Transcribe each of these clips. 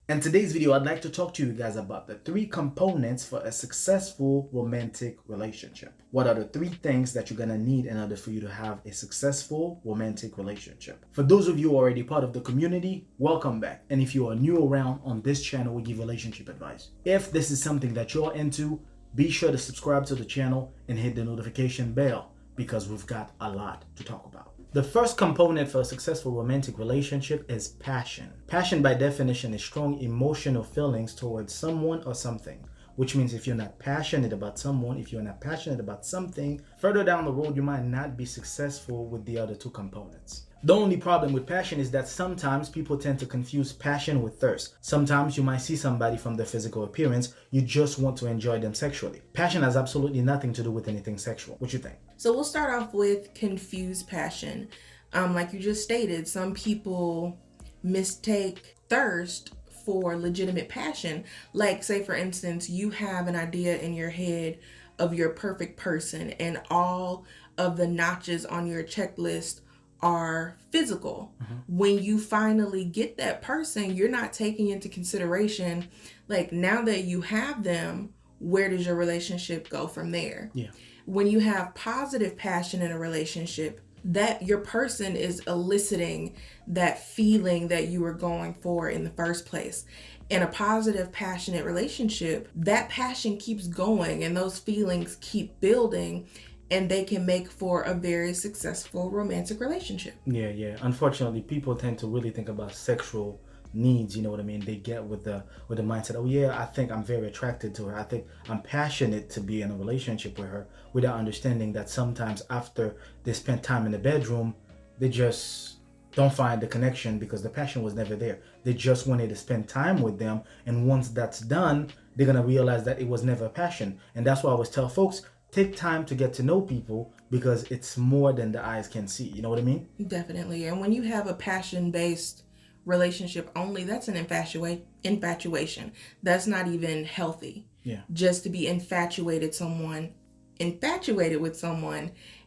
In today's video, I'd like to talk to you guys about the 3 components for a successful romantic relationship. What are the 3 things that you're gonna need in order for you to have a successful romantic relationship? For those of you already part of the community, welcome back. And if you are new around on this channel, we give relationship advice. If this is something that you're into, be sure to subscribe to the channel and hit the notification bell because we've got a lot to talk about. The first component for a successful romantic relationship is passion. Passion, by definition, is strong emotional feelings towards someone or something, which means if you're not passionate about someone, if you're not passionate about something, further down the road, you might not be successful with the other 2 components. The only problem with passion is that sometimes people tend to confuse passion with thirst. Sometimes you might see somebody from their physical appearance, you just want to enjoy them sexually. Passion has absolutely nothing to do with anything sexual. What you think? So we'll start off with confused passion. Like you just stated, some people mistake thirst for legitimate passion. Like, say for instance, you have an idea in your head of your perfect person and all of the notches on your checklist are physical. When you finally get that person, you're not taking into consideration, like, now that you have them, where does your relationship go from there? Yeah. When you have positive passion in a relationship, that your person is eliciting that feeling that you were going for in the first place. In a positive, passionate relationship, that passion keeps going and those feelings keep building, and they can make for a very successful romantic relationship. Yeah. Unfortunately, people tend to really think about sexual needs, you know what I mean? They get with the mindset, oh yeah, I think I'm very attracted to her. I think I'm passionate to be in a relationship with her, without understanding that sometimes after they spend time in the bedroom, they just don't find the connection because the passion was never there. They just wanted to spend time with them, and once that's done, they're gonna realize that it was never a passion. And that's why I always tell folks, take time to get to know people because it's more than the eyes can see. You know what I mean? Definitely. And when you have a passion-based relationship only, that's an infatuation. That's not even healthy. Yeah. Just to be infatuated with someone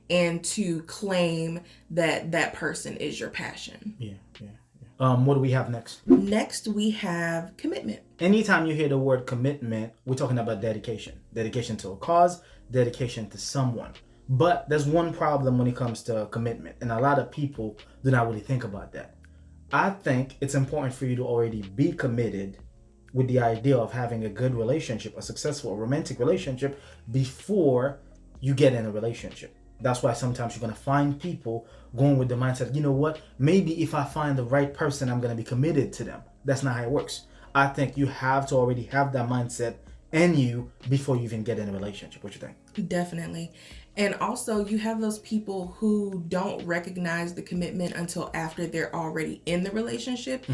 and to claim that that person is your passion. Yeah. What do we have next? Next, we have commitment. Anytime you hear the word commitment, we're talking about dedication. Dedication to a cause, dedication to someone. But there's one problem when it comes to commitment, and a lot of people do not really think about that. I think it's important for you to already be committed with the idea of having a good relationship, a successful romantic relationship, before you get in a relationship. That's why sometimes you're going to find people going with the mindset, you know what, maybe if I find the right person, I'm going to be committed to them. That's not how it works. I think you have to already have that mindset in you before you even get in a relationship. What you think? Definitely. And also, you have those people who don't recognize the commitment until after they're already in the relationship.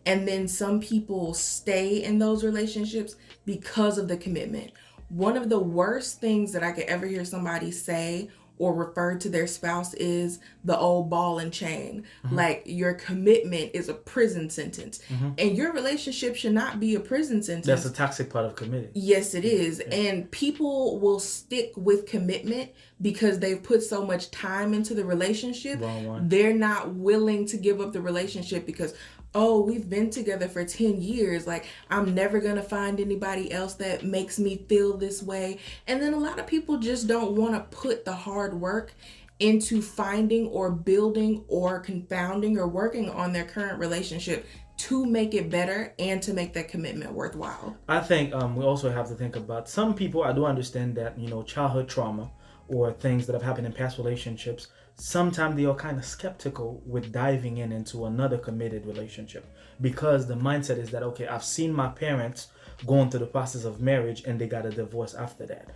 And then some people stay in those relationships because of the commitment. One of the worst things that I could ever hear somebody say or refer to their spouse is the old ball and chain. Like, your commitment is a prison sentence. And your relationship should not be a prison sentence. That's the toxic part of committing. Yes, it is. And people will stick with commitment because they've put so much time into the relationship. Wrong one. They're not willing to give up the relationship because, oh, we've been together for 10 years. Like, I'm never going to find anybody else that makes me feel this way. And then a lot of people just don't want to put the hard work into finding or building or confounding or working on their current relationship to make it better and to make that commitment worthwhile. I think we also have to think about some people. I do understand that, childhood trauma or things that have happened in past relationships, sometimes they are kind of skeptical with diving into another committed relationship because the mindset is that, okay, I've seen my parents going through the process of marriage and they got a divorce after that.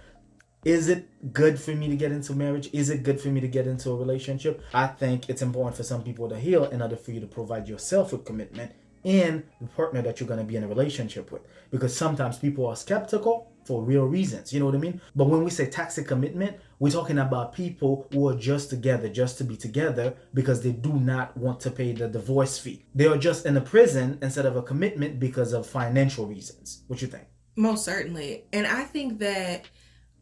Is it good for me to get into marriage? Is it good for me to get into a relationship? I think it's important for some people to heal in order for you to provide yourself with commitment and the partner that you're going to be in a relationship with, because sometimes people are skeptical for real reasons, you know what I mean? But when we say toxic commitment, we're talking about people who are just together just to be together because they do not want to pay the divorce fee. They are just in a prison instead of a commitment because of financial reasons. What you think? Most certainly. And I think that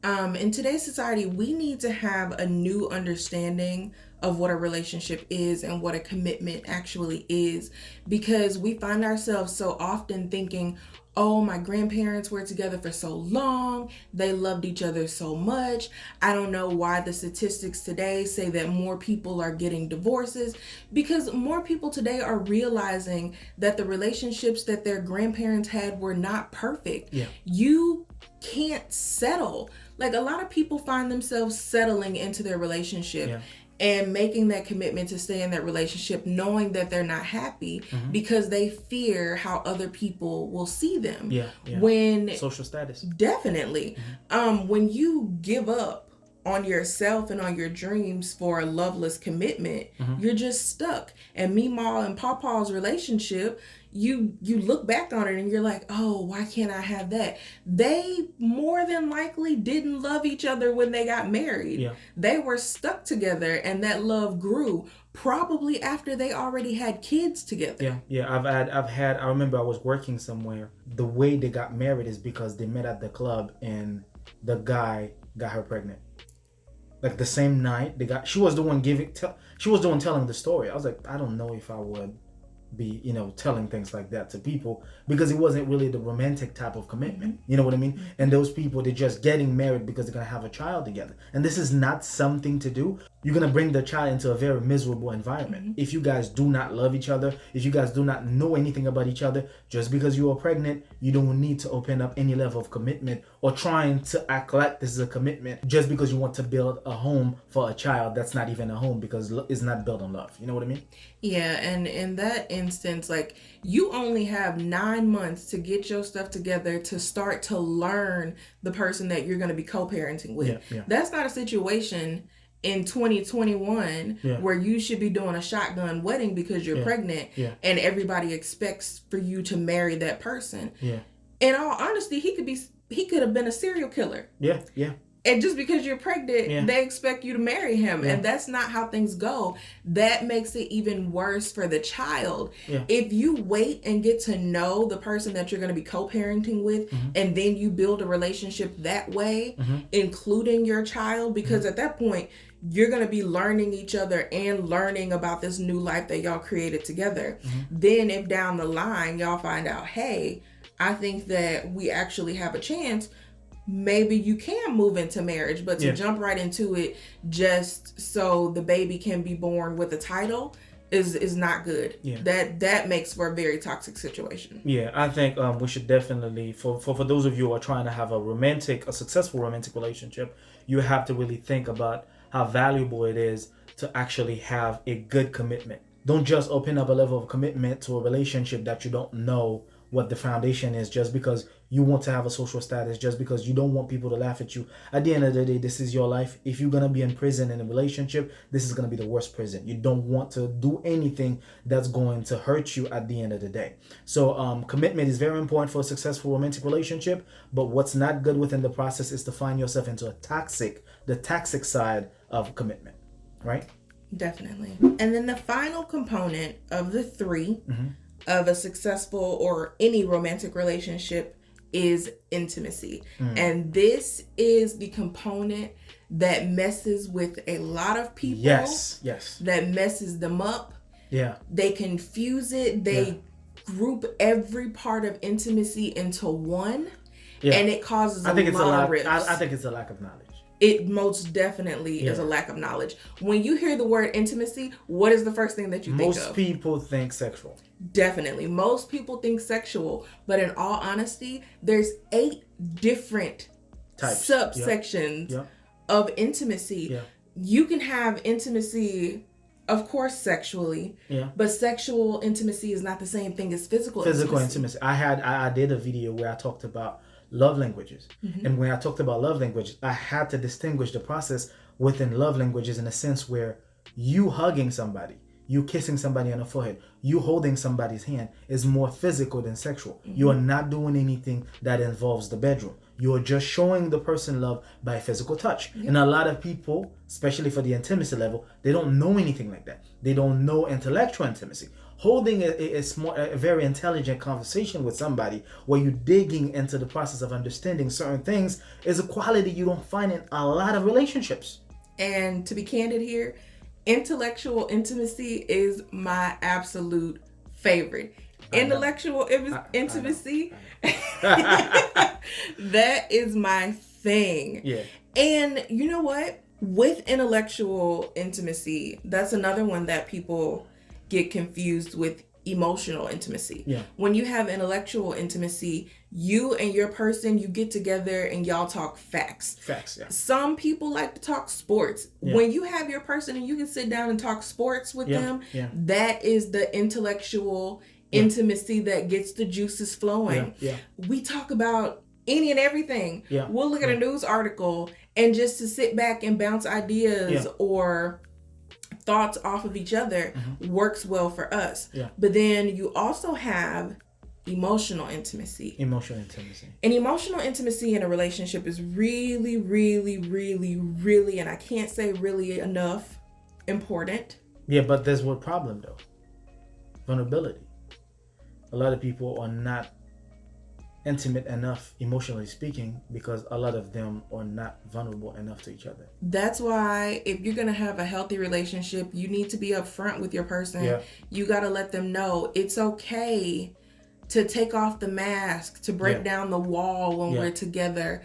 in today's society, we need to have a new understanding of what a relationship is and what a commitment actually is, because we find ourselves so often thinking, oh, my grandparents were together for so long, they loved each other so much. I don't know why the statistics today say that more people are getting divorces, because more people today are realizing that the relationships that their grandparents had were not perfect. Yeah. You can't settle. Like, a lot of people find themselves settling into their relationship. Yeah. And making that commitment to stay in that relationship, knowing that they're not happy because they fear how other people will see them. Yeah. When Social status. definitely, when you give up on yourself and on your dreams for a loveless commitment, you're just stuck. And meanwhile, in Pawpaw's relationship, you look back on it and you're like, oh, why can't I have that? They more than likely didn't love each other when they got married. Yeah. They were stuck together, and that love grew probably after they already had kids together. Yeah. I remember I was working somewhere. The way they got married is because they met at the club and the guy got her pregnant. Like the same night she was the one telling the story. I was like, I don't know if I would be, telling things like that to people, because it wasn't really the romantic type of commitment. You know what I mean? And those people, they're just getting married because they're gonna have a child together. And this is not something to do. You're gonna bring the child into a very miserable environment. If you guys do not love each other, if you guys do not know anything about each other, just because you are pregnant, you don't need to open up any level of commitment or trying to act like this is a commitment just because you want to build a home for a child that's not even a home, because it's not built on love. You know what I mean? Yeah, and in that instance, like, you only have 9 months to get your stuff together to start to learn the person that you're going to be co-parenting with. Yeah. That's not a situation in 2021 where you should be doing a shotgun wedding because you're pregnant and everybody expects for you to marry that person. Yeah. In all honesty, he could have been a serial killer. Yeah. And just because you're pregnant, they expect you to marry him. And that's not how things go. That makes it even worse for the child. Yeah. If you wait and get to know the person that you're going to be co-parenting with, and then you build a relationship that way, including your child, because at that point, you're going to be learning each other and learning about this new life that y'all created together. Then if down the line, y'all find out, hey, I think that we actually have a chance, maybe you can move into marriage. But to jump right into it just so the baby can be born with a title is not good. That makes for a very toxic situation. I think we should definitely, for those of you who are trying to have a successful romantic relationship, you have to really think about how valuable it is to actually have a good commitment. Don't just open up a level of commitment to a relationship that you don't know what the foundation is, just because you want to have a social status, just because you don't want people to laugh at you. At the end of the day, this is your life. If you're going to be in prison in a relationship, this is going to be the worst prison. You don't want to do anything that's going to hurt you at the end of the day. So commitment is very important for a successful romantic relationship, but what's not good within the process is to find yourself into the toxic side of commitment, right? Definitely. And then the final component of the three of a successful or any romantic relationship is intimacy. And this is the component that messes with a lot of people. Yes. That messes them up. Yeah. They confuse it. They group every part of intimacy into one. Yeah. And it causes a lot of rifts. I think it's a lack of knowledge. It most definitely is a lack of knowledge. When you hear the word intimacy, what is the first thing that you think of? Most people think sexual. Definitely. Most people think sexual. But in all honesty, there's 8 different types, subsections of intimacy. Yeah. You can have intimacy, of course, sexually. Yeah. But sexual intimacy is not the same thing as physical intimacy. I did a video where I talked about love languages. And when I talked about love languages, I had to distinguish the process within love languages in a sense where you hugging somebody, you kissing somebody on the forehead, you holding somebody's hand is more physical than sexual. You are not doing anything that involves the bedroom. You are just showing the person love by physical touch. And a lot of people, especially for the intimacy level, they don't know anything like that. They don't know intellectual intimacy. Holding a very intelligent conversation with somebody where you're digging into the process of understanding certain things is a quality you don't find in a lot of relationships. And to be candid here, Intellectual intimacy is my absolute favorite. Intellectual intimacy, that is my thing. Yeah. And you know what? With intellectual intimacy, that's another one that people get confused with emotional intimacy. Yeah. When you have intellectual intimacy, you and your person, you get together and y'all talk facts. Facts, yeah. Some people like to talk sports. Yeah. When you have your person and you can sit down and talk sports with them, that is the intellectual intimacy that gets the juices flowing. We talk about any and everything. We'll look at a news article and just to sit back and bounce ideas or thoughts off of each other works well for us. But then you also have emotional intimacy. Emotional intimacy. And emotional intimacy in a relationship is really, really, really, really, and I can't say really enough, important. Yeah, but there's one problem though. Vulnerability. A lot of people are not intimate enough, emotionally speaking, because a lot of them are not vulnerable enough to each other. That's why if you're going to have a healthy relationship, you need to be upfront with your person. You got to let them know it's okay to take off the mask, to break down the wall when we're together.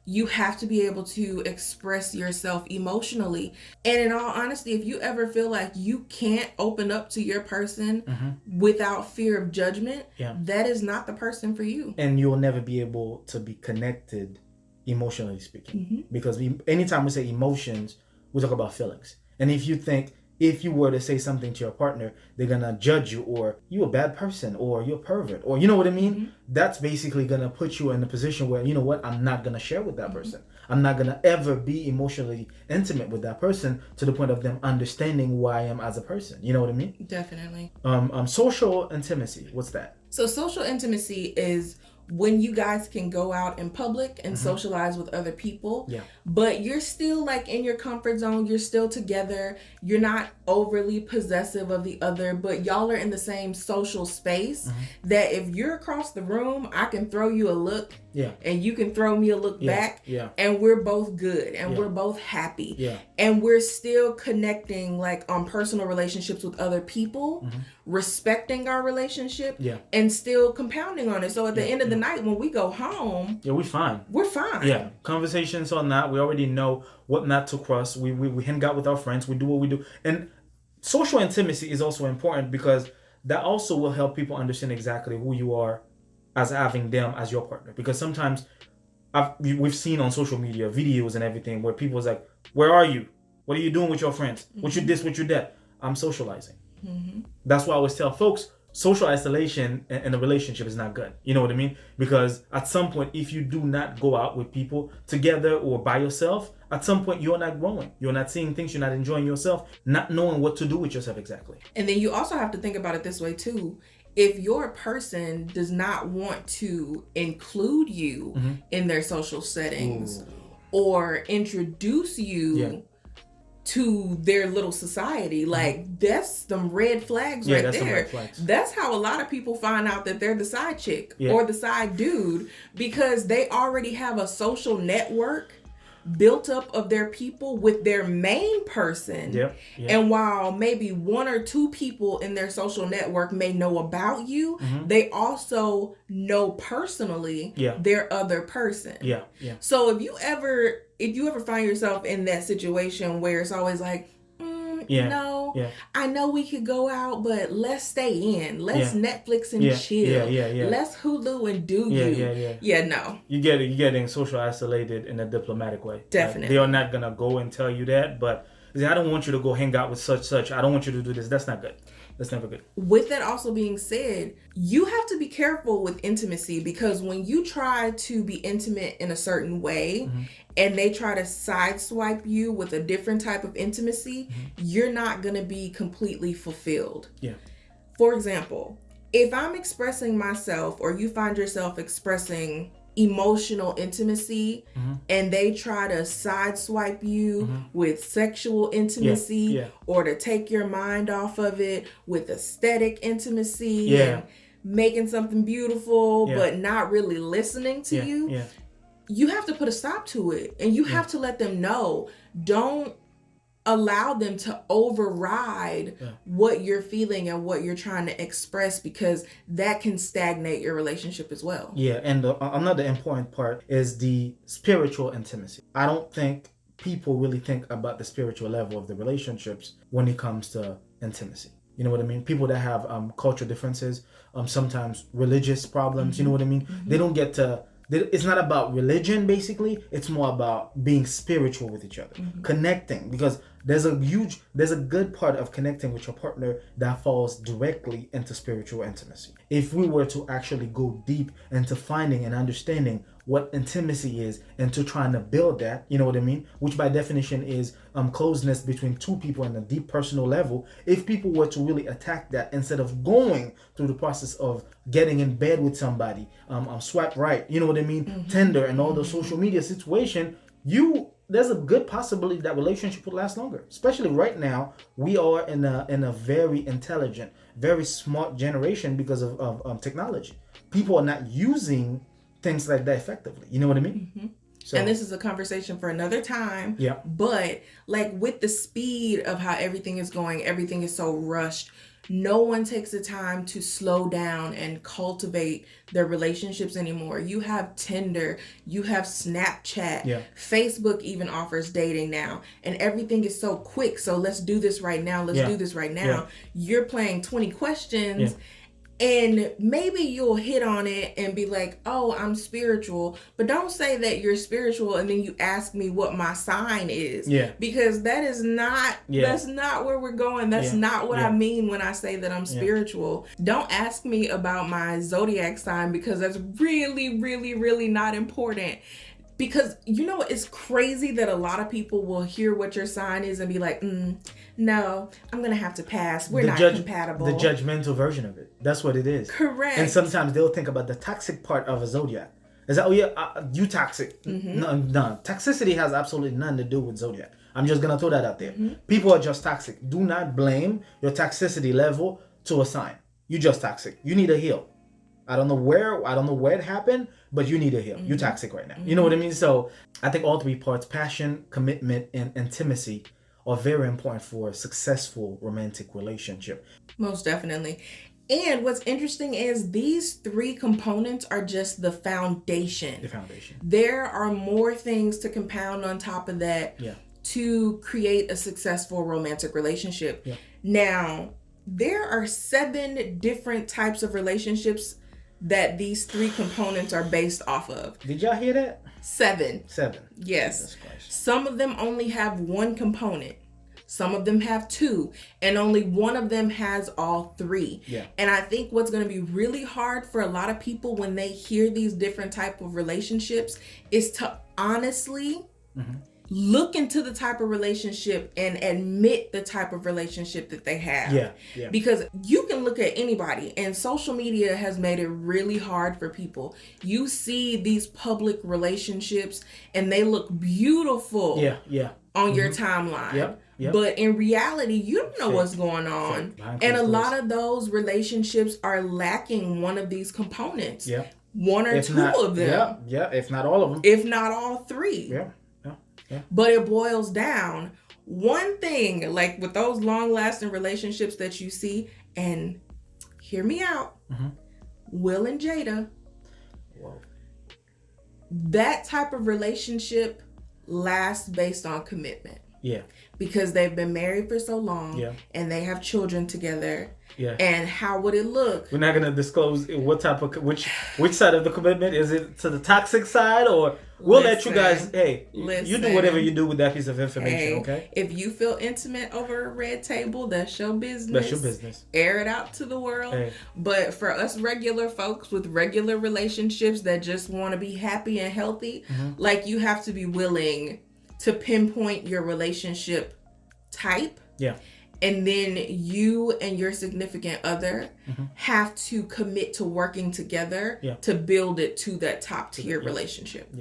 You have to be able to express yourself emotionally. And in all honesty, if you ever feel like you can't open up to your person without fear of judgment, that is not the person for you. And you'll never be able to be connected emotionally speaking. Because anytime we say emotions, we talk about feelings. And if you think, if you were to say something to your partner, they're gonna judge you, or you a bad person, or you're a pervert, or you know what I mean? That's basically gonna put you in a position where, you know what, I'm not gonna share with that person. I'm not gonna ever be emotionally intimate with that person to the point of them understanding who I am as a person. You know what I mean? Definitely. Social intimacy. What's that? So social intimacy is when you guys can go out in public and socialize with other people, but you're still like in your comfort zone, you're still together, you're not overly possessive of the other, but y'all are in the same social space that if you're across the room, I can throw you a look and you can throw me a look back and we're both good and we're both happy and we're still connecting like on personal relationships with other people, respecting our relationship and still compounding on it. So at the end of the night, when we go home, we're fine. We're fine. Yeah, conversations on that. We already know what not to cross. We hang out with our friends. We do what we do. And social intimacy is also important because that also will help people understand exactly who you are as having them as your partner. Because sometimes we've seen on social media videos and everything where people's like, where are you? What are you doing with your friends? What you this, what you that? I'm socializing. That's why I always tell folks, social isolation in a relationship is not good. You know what I mean? Because at some point, if you do not go out with people together or by yourself, at some point you're not growing. You're not seeing things. You're not enjoying yourself, not knowing what to do with yourself exactly. And then you also have to think about it this way too. If your person does not want to include you in their social settings or introduce you to their little society, like that's some red flags right there. Red flags. That's how a lot of people find out that they're the side chick or the side dude, because they already have a social network built up of their people with their main person. And while maybe one or two people in their social network may know about you, they also know personally their other person. So if you ever find yourself in that situation where it's always like, I know we could go out, but let's stay in. Let's Netflix and chill. Let's Hulu and do you. No. You're getting social isolated in a diplomatic way. Definitely. Like, they are not going to go and tell you that, but I don't want you to go hang out with such. I don't want you to do this. That's not good. That's never good. With that also being said, you have to be careful with intimacy, because when you try to be intimate in a certain way and they try to sideswipe you with a different type of intimacy, you're not going to be completely fulfilled. For example, if I'm expressing myself or you find yourself expressing emotional intimacy and they try to sideswipe you with sexual intimacy or to take your mind off of it with aesthetic intimacy and making something beautiful but not really listening to you have to put a stop to it, and you have to let them know, don't allow them to override what you're feeling and what you're trying to express, because that can stagnate your relationship as well. Yeah, and another important part is the spiritual intimacy. I don't think people really think about the spiritual level of the relationships when it comes to intimacy. You know what I mean? People that have cultural differences, sometimes religious problems, you know what I mean? They don't get to, it's not about religion, basically. It's more about being spiritual with each other, connecting, because there's a good part of connecting with your partner that falls directly into spiritual intimacy. If we were to actually go deep into finding and understanding what intimacy is and to trying to build that, you know what I mean? Which by definition is closeness between two people on a deep personal level. If people were to really attack that instead of going through the process of getting in bed with somebody, swipe right, you know what I mean? Tinder and all the social media situation, there's a good possibility that relationship will last longer. Especially right now, we are in a very intelligent, very smart generation because of technology. People are not using things like that effectively. You know what I mean? So, and this is a conversation for another time. Yeah. But like with the speed of how everything is going, everything is so rushed. No one takes the time to slow down and cultivate their relationships anymore. You have Tinder, you have Snapchat, Facebook even offers dating now, and everything is so quick. So let's do this right now. Let's do this right now. You're playing 20 questions. And maybe you'll hit on it and be like, oh, I'm spiritual. But don't say that you're spiritual and then you ask me what my sign is. Because that is not, that's not where we're going. That's not what I mean when I say that I'm spiritual. Don't ask me about my zodiac sign, because that's really, really, really not important. Because, you know, it's crazy that a lot of people will hear what your sign is and be like, no, I'm going to have to pass. We're not compatible. The judgmental version of it. That's what it is. Correct. And sometimes they'll think about the toxic part of a zodiac. Is that, you toxic. No, toxicity has absolutely nothing to do with zodiac. I'm just going to throw that out there. People are just toxic. Do not blame your toxicity level to a sign. You're just toxic. You need to heal. I don't know where it happened, but you need to heal. You're toxic right now. You know what I mean? So I think all three parts, passion, commitment, and intimacy, are very important for a successful romantic relationship. Most definitely. And what's interesting is these three components are just the foundation. There are more things to compound on top of that to create a successful romantic relationship. Now, there are 7 different types of relationships that these three components are based off of. Did y'all hear that? 7. Yes. Some of them only have one component. Some of them have 2, and only one of them has all 3. And I think what's going to be really hard for a lot of people when they hear these different type of relationships is to honestly look into the type of relationship and admit the type of relationship that they have. Because you can look at anybody, and social media has made it really hard for people. You see these public relationships and they look beautiful on your timeline. But in reality, you don't know what's going on. And a lot of those relationships are lacking one of these components. One or two of them. If not all of them. If not all 3. But it boils down. One thing, like with those long-lasting relationships that you see, and hear me out, Will and Jada, that type of relationship lasts based on commitment. Because they've been married for so long and they have children together. And how would it look? We're not going to disclose what type of, which side of the commitment. Is it to the toxic side, or we'll let you guys, you do whatever you do with that piece of information, okay? If you feel intimate over a red table, that's your business. That's your business. Air it out to the world. But for us regular folks with regular relationships that just want to be happy and healthy, like, you have to be willing to pinpoint your relationship type. And then you and your significant other have to commit to working together to build it to that top tier relationship.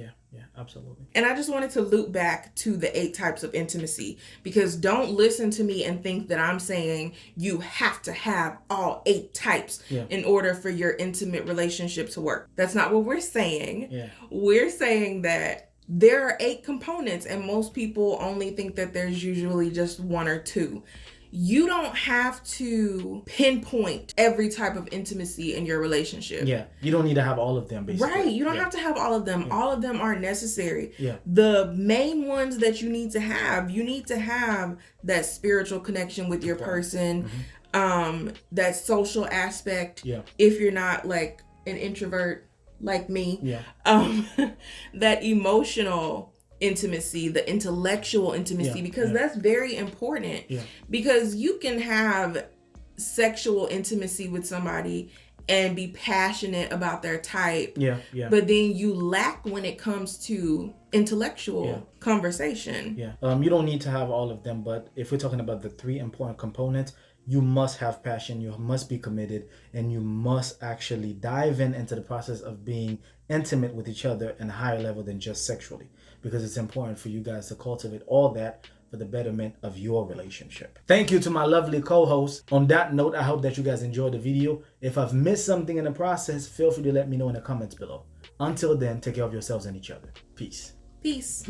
Absolutely. And I just wanted to loop back to the 8 types of intimacy, because don't listen to me and think that I'm saying you have to have all 8 types in order for your intimate relationship to work. That's not what we're saying. We're saying that there are 8 components, and most people only think that there's usually just 1 or 2. You don't have to pinpoint every type of intimacy in your relationship. Yeah, you don't need to have all of them, basically. Right, you don't have to have all of them. All of them aren't necessary. Yeah. The main ones that you need to have that spiritual connection with your person, that social aspect. Yeah. If you're not like an introvert like me, that emotional intimacy, the intellectual intimacy, because that's very important. Because you can have sexual intimacy with somebody and be passionate about their type, but then you lack when it comes to intellectual conversation. You don't need to have all of them, but if we're talking about the 3 important components, you must have passion, you must be committed, and you must actually dive into the process of being intimate with each other in a higher level than just sexually, because it's important for you guys to cultivate all that for the betterment of your relationship. Thank you to my lovely co-host. On that note, I hope that you guys enjoyed the video. If I've missed something in the process, feel free to let me know in the comments below. Until then, take care of yourselves and each other. Peace. Peace.